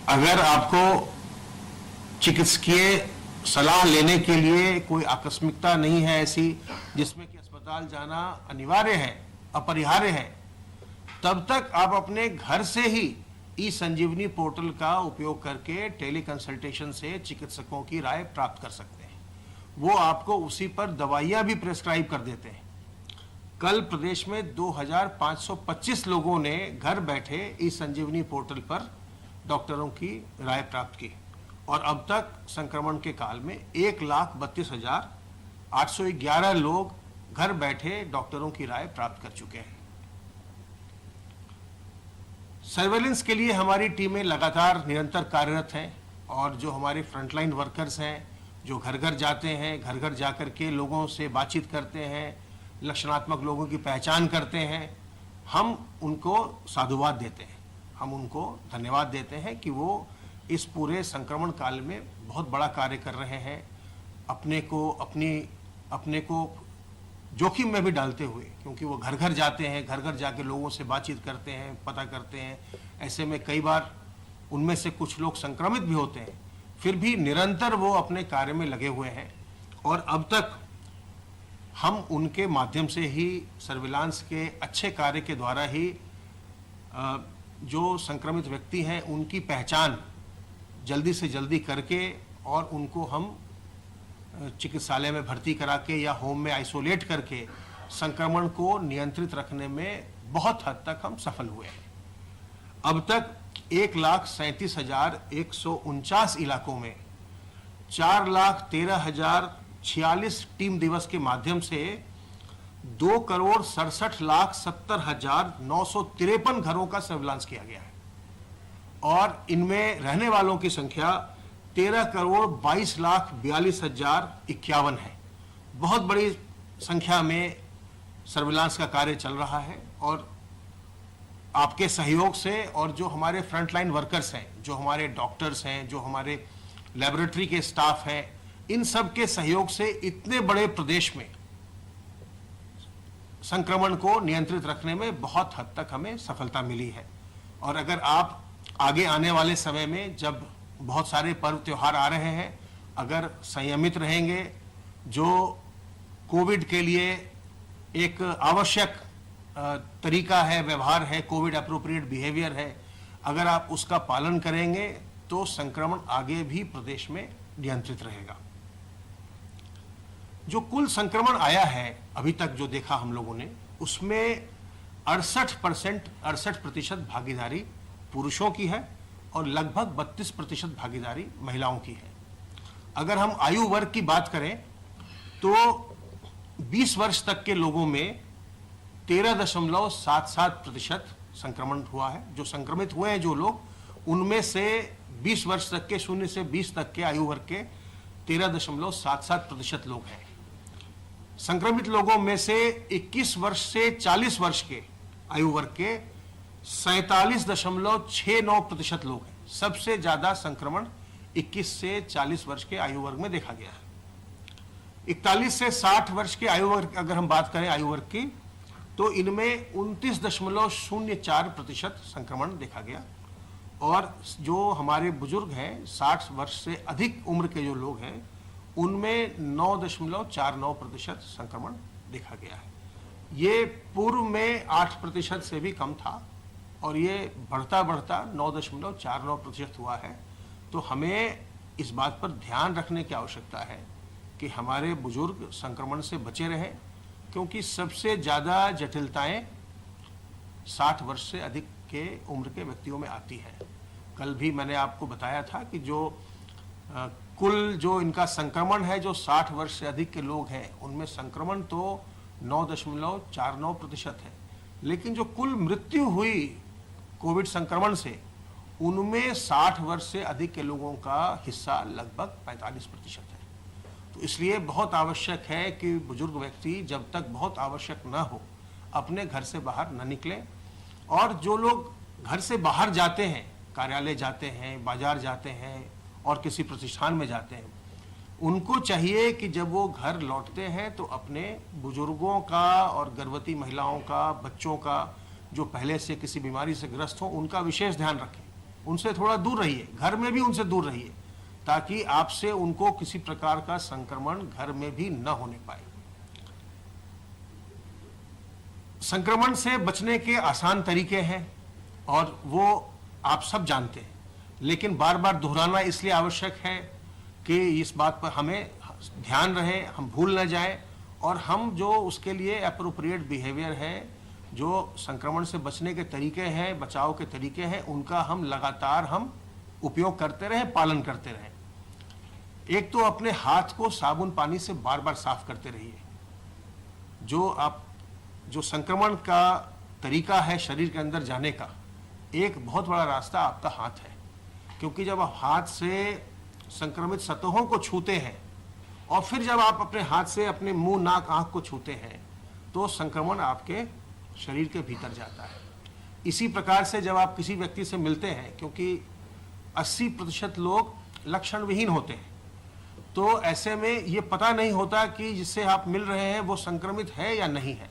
अगर आपको चिकित्सकीय सलाह लेने के लिए कोई आकस्मिकता नहीं है ऐसी जिसमें कि अस्पताल जाना अनिवार्य है, अपरिहार्य है, तब तक आप अपने घर से ही ई संजीवनी पोर्टल का उपयोग करके टेली कंसल्टेशन से चिकित्सकों की राय प्राप्त कर सकते हैं। वो आपको उसी पर दवाइयां भी प्रेस्क्राइब कर देते हैं। कल प्रदेश में 2525 लोगों ने घर बैठे ई संजीवनी पोर्टल पर डॉक्टरों की राय प्राप्त की और अब तक संक्रमण के काल में 1,32,811 लोग घर बैठे डॉक्टरों की राय प्राप्त कर चुके हैं। सर्वेलेंस के लिए हमारी टीमें लगातार निरंतर कार्यरत हैं और जो हमारे फ्रंटलाइन वर्कर्स हैं, जो घर घर जाते हैं, घर घर जाकर के लोगों से बातचीत करते हैं, लक्षणात्मक लोगों की पहचान करते हैं, हम उनको साधुवाद देते हैं, हम उनको धन्यवाद देते हैं कि वो इस पूरे संक्रमण काल में बहुत बड़ा कार्य कर रहे हैं, अपने को जोखिम में भी डालते हुए, क्योंकि वो घर घर जाते हैं, घर घर जाके लोगों से बातचीत करते हैं, पता करते हैं। ऐसे में कई बार उनमें से कुछ लोग संक्रमित भी होते हैं, फिर भी निरंतर वो अपने कार्य में लगे हुए हैं और अब तक हम उनके माध्यम से ही सर्विलांस के अच्छे कार्य के द्वारा ही जो संक्रमित व्यक्ति हैं उनकी पहचान जल्दी से जल्दी करके और उनको हम चिकित्सालय में भर्ती करा के या होम में आइसोलेट करके संक्रमण को नियंत्रित रखने में बहुत हद तक हम सफल हुए हैं। अब तक 1,37,149 इलाकों में 4,13,046 टीम दिवस के माध्यम से 2,67,70,953 घरों का सर्विलांस किया गया है और इनमें रहने वालों की संख्या 13,22,42,051 है। बहुत बड़ी संख्या में सर्विलांस का कार्य चल रहा है और आपके सहयोग से और जो हमारे फ्रंटलाइन वर्कर्स हैं, जो हमारे डॉक्टर्स हैं, जो हमारे लेबोरेटरी के स्टाफ हैं, इन सब के सहयोग से इतने बड़े प्रदेश में संक्रमण को नियंत्रित रखने में बहुत हद तक हमें सफलता मिली है। और अगर आप आगे आने वाले समय में जब बहुत सारे पर्व त्योहार आ रहे हैं, अगर संयमित रहेंगे, जो कोविड के लिए एक आवश्यक तरीका है, व्यवहार है, कोविड अप्रोप्रिएट बिहेवियर है, अगर आप उसका पालन करेंगे तो संक्रमण आगे भी प्रदेश में नियंत्रित रहेगा। जो कुल संक्रमण आया है अभी तक जो देखा हम लोगों ने, उसमें 68% भागीदारी पुरुषों की है और लगभग 32% भागीदारी महिलाओं की है। अगर हम आयु वर्ग की बात करें तो 20 वर्ष तक के लोगों में 13.77% संक्रमण हुआ है। जो संक्रमित हुए हैं जो लोग, उनमें से 20 वर्ष तक के 0 से 20 तक के आयु वर्ग के 13.77% लोग हैं। संक्रमित लोगों में से 21 वर्ष से 40 वर्ष के आयु वर्ग के 47.69% लोग हैं। सबसे ज्यादा संक्रमण 21 से 40 वर्ष के आयु वर्ग में देखा गया है। 41 से 60 वर्ष के आयु वर्ग अगर हम बात करें आयु वर्ग की, तो इनमें 29.04% संक्रमण देखा गया और जो हमारे बुजुर्ग हैं 60 वर्ष से अधिक उम्र के जो लोग हैं, उनमें 9.49% संक्रमण देखा गया है। ये पूर्व में 8% से भी कम था और ये बढ़ता बढ़ता 9.49% हुआ है। तो हमें इस बात पर ध्यान रखने की आवश्यकता है कि हमारे बुजुर्ग संक्रमण से बचे रहें, क्योंकि सबसे ज़्यादा जटिलताएं 60 वर्ष से अधिक के उम्र के व्यक्तियों में आती हैं। कल भी मैंने आपको बताया था कि जो कुल जो इनका संक्रमण है, जो 60 वर्ष से अधिक के लोग हैं, उनमें संक्रमण तो 9.49% है, लेकिन जो कुल मृत्यु हुई कोविड संक्रमण से, उनमें 60 वर्ष से अधिक के लोगों का हिस्सा लगभग 45% है। तो इसलिए बहुत आवश्यक है कि बुजुर्ग व्यक्ति जब तक बहुत आवश्यक न हो अपने घर से बाहर न निकलें, और जो लोग घर से बाहर जाते हैं, कार्यालय जाते हैं, बाजार जाते हैं और किसी प्रतिष्ठान में जाते हैं, उनको चाहिए कि जब वो घर लौटते हैं तो अपने बुजुर्गों का और गर्भवती महिलाओं का, बच्चों का, जो पहले से किसी बीमारी से ग्रस्त हो, उनका विशेष ध्यान रखें। उनसे थोड़ा दूर रहिए, घर में भी उनसे दूर रहिए, ताकि आपसे उनको किसी प्रकार का संक्रमण घर में भी न होने पाए। संक्रमण से बचने के आसान तरीके हैं और वो आप सब जानते हैं, लेकिन बार बार दोहराना इसलिए आवश्यक है कि इस बात पर हमें ध्यान रहे, हम भूल न जाएं, और हम जो उसके लिए एप्रोप्रिएट बिहेवियर है, जो संक्रमण से बचने के तरीके हैं, बचाव के तरीके हैं, उनका हम लगातार उपयोग करते रहें, पालन करते रहें। एक तो अपने हाथ को साबुन पानी से बार बार साफ करते रहिए। जो संक्रमण का तरीका है शरीर के अंदर जाने का, एक बहुत बड़ा रास्ता आपका हाथ है, क्योंकि जब आप हाथ से संक्रमित सतहों को छूते हैं और फिर जब आप अपने हाथ से अपने मुंह, नाक, आंख को छूते हैं, तो संक्रमण आपके शरीर के भीतर जाता है। इसी प्रकार से जब आप किसी व्यक्ति से मिलते हैं, क्योंकि 80% लोग लक्षण विहीन होते हैं, तो ऐसे में ये पता नहीं होता कि जिससे आप मिल रहे हैं वो संक्रमित है या नहीं है।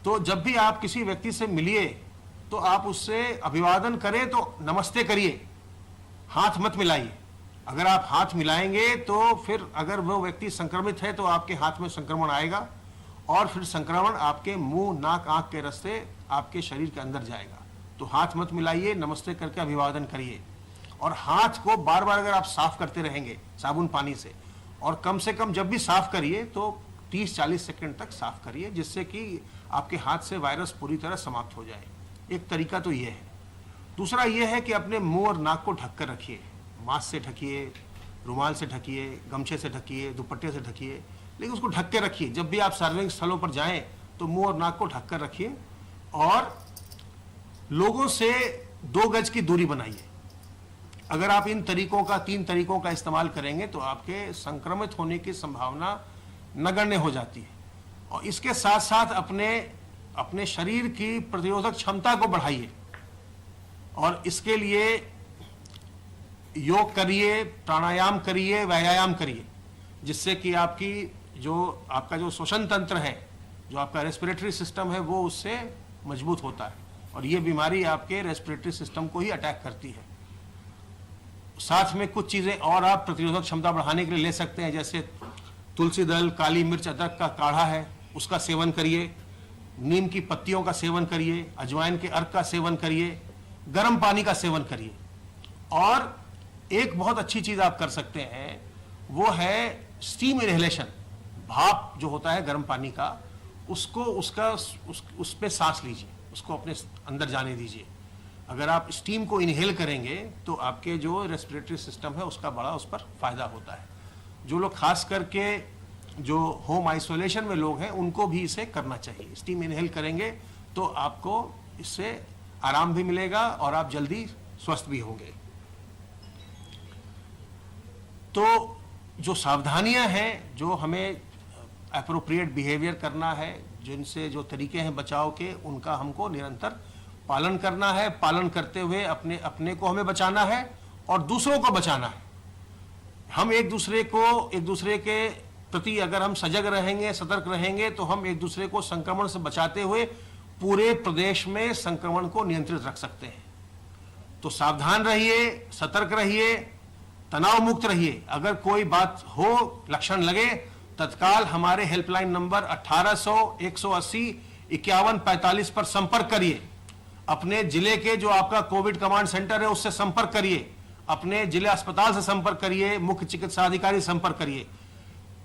तो जब भी आप किसी व्यक्ति से मिलिए तो आप उससे अभिवादन करें तो नमस्ते करिए, हाथ मत मिलाइए। अगर आप हाथ मिलाएंगे तो फिर अगर वो व्यक्ति संक्रमित है तो आपके हाथ में संक्रमण आएगा और फिर संक्रमण आपके मुंह, नाक, आंख के रास्ते आपके शरीर के अंदर जाएगा। तो हाथ मत मिलाइए, नमस्ते करके अभिवादन करिए, और हाथ को बार बार अगर आप साफ करते रहेंगे साबुन पानी से, और कम से कम जब भी साफ करिए तो 30-40 सेकंड तक साफ करिए, जिससे कि आपके हाथ से वायरस पूरी तरह समाप्त हो जाए। एक तरीका तो ये है। दूसरा ये है कि अपने मुंह और नाक को ढककर रखिए, मास्क से ढकिए, रुमाल से ढकिए, गमछे से ढकिए, दुपट्टे से ढकिए, लेकिन उसको ढक के रखिए। जब भी आप सार्वजनिक स्थलों पर जाएं तो मुंह और नाक को ढक कर रखिए, और लोगों से 2 गज की दूरी बनाइए। अगर आप इन तरीकों का 3 तरीकों का इस्तेमाल करेंगे तो आपके संक्रमित होने की संभावना नगण्य हो जाती है। और इसके साथ साथ अपने शरीर की प्रतिरोधक क्षमता को बढ़ाइए, और इसके लिए योग करिए, प्राणायाम करिए, व्यायाम करिए, जिससे कि आपका जो श्वसन तंत्र है, जो आपका रेस्पिरेटरी सिस्टम है, वो उससे मजबूत होता है, और ये बीमारी आपके रेस्पिरेटरी सिस्टम को ही अटैक करती है। साथ में कुछ चीजें और आप प्रतिरोधक क्षमता बढ़ाने के लिए ले सकते हैं, जैसे तुलसी दल, काली मिर्च, अदरक का काढ़ा है, उसका सेवन करिए, नीम की पत्तियों का सेवन करिए, अजवाइन के अर्क का सेवन करिए, गर्म पानी का सेवन करिए। और एक बहुत अच्छी चीज आप कर सकते हैं, वो है स्टीम इनहेलेशन। भाप जो होता है गर्म पानी का, उस पे सांस लीजिए, उसको अपने अंदर जाने दीजिए। अगर आप स्टीम को इनहेल करेंगे तो आपके जो रेस्पिरेटरी सिस्टम है उसका बड़ा उस पर फायदा होता है। जो लोग खास करके जो होम आइसोलेशन में लोग हैं, उनको भी इसे करना चाहिए। स्टीम इनहेल करेंगे तो आपको इससे आराम भी मिलेगा और आप जल्दी स्वस्थ भी होंगे। तो जो सावधानियां हैं, जो हमें एप्रोप्रिएट बिहेवियर करना है, जिनसे जो तरीके हैं बचाव के, उनका हमको निरंतर पालन करना है। पालन करते हुए अपने को हमें बचाना है और दूसरों को बचाना है। हम एक दूसरे के प्रति अगर हम सजग रहेंगे, सतर्क रहेंगे, तो हम एक दूसरे को संक्रमण से बचाते हुए पूरे प्रदेश में संक्रमण को नियंत्रित रख सकते हैं। तो सावधान रहिए, सतर्क रहिए, तनाव मुक्त रहिए। अगर कोई बात हो, लक्षण लगे, तत्काल हमारे हेल्पलाइन नंबर 1800 180 5145 पर संपर्क करिए। अपने जिले के जो आपका कोविड कमांड सेंटर है उससे संपर्क करिए, अपने जिले अस्पताल से संपर्क करिए, मुख्य चिकित्सा अधिकारी से संपर्क करिए।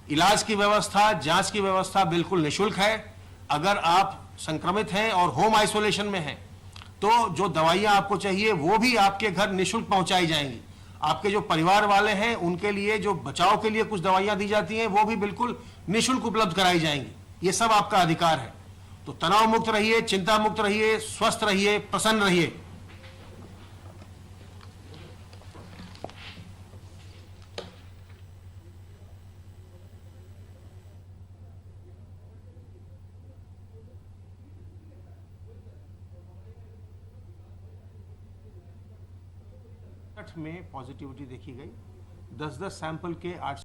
इलाज की व्यवस्था, जांच की व्यवस्था बिल्कुल निःशुल्क है। अगर आप संक्रमित हैं और होम आइसोलेशन में हैं तो जो दवाइयां आपको चाहिए वो भी आपके घर निःशुल्क पहुंचाई जाएंगी। आपके जो परिवार वाले हैं उनके लिए जो बचाव के लिए कुछ दवाइयां दी जाती हैं वो भी बिल्कुल निःशुल्क उपलब्ध कराई जाएंगी। ये सब आपका अधिकार है। तो तनाव मुक्त रहिए, चिंता मुक्त रहिए, स्वस्थ रहिए, प्रसन्न रहिए। में पॉजिटिविटी देखी गई। 10-10 सैंपल के 8